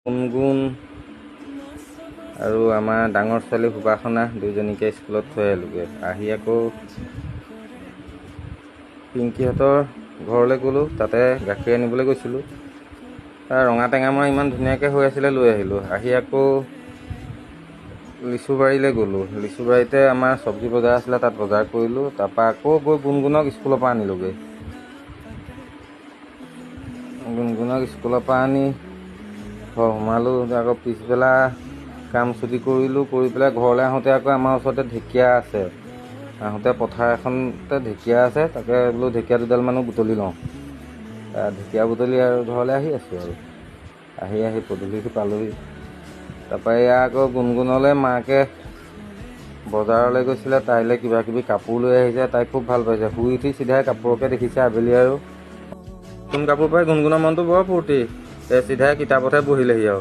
গুণগুণ আৰু আমাৰ ডাঙৰ ছোৱালী সুবাসনা দুইজনীকে স্কুলত থৈ আহিলোগৈ। আহি আকৌ পিংকিহঁতৰ ঘৰলৈ গ'লোঁ, তাতে গাখীৰ আনিবলৈ গৈছিলোঁ। তাৰ ৰঙা টেঙামৰা ইমান ধুনীয়াকৈ হৈ আছিলে, লৈ আহিলোঁ। আহি আকৌ লিচুবাৰীলৈ গ'লোঁ। লিচুবাৰীতে আমাৰ চব্জি বজাৰ আছিলে, তাত বজাৰ কৰিলোঁ। তাৰপৰা আকৌ গৈ গুণগুণক স্কুলৰ পৰা আনিলোগৈ। গুণগুণক স্কুলৰ পৰা আনি ঘৰ সোমালোঁ। আকৌ পিছবেলা কাম ছুটি কৰিলোঁ, কৰি পেলাই ঘৰলৈ আহোঁতে আকৌ আমাৰ ওচৰতে ঢেকীয়া আছে। আহোঁতে পথাৰ এখনতে ঢেকীয়া আছে, তাকে বোলো ঢেকীয়া দুডালমানো বুটলি লওঁ। ঢেকীয়া বুটলি আৰু ঘৰলৈ আহি আছোঁ আৰু। আহি পদূলি পালোহি। তাৰপৰা এয়া আকৌ গুণগুণলৈ মাকে বজাৰলৈ গৈছিলে, তাইলৈ কিবা কিবি কাপোৰ লৈ আহিছে। তাই খুব ভাল পাইছে, শুই উঠি চিধাই কাপোৰকে দেখিছে আবেলি আৰু। নতুন কাপোৰ পাই গুণগুণৰ মনটো বৰ ফূৰ্তি, চিধাই কিতাপতহে বহিলেহি আৰু।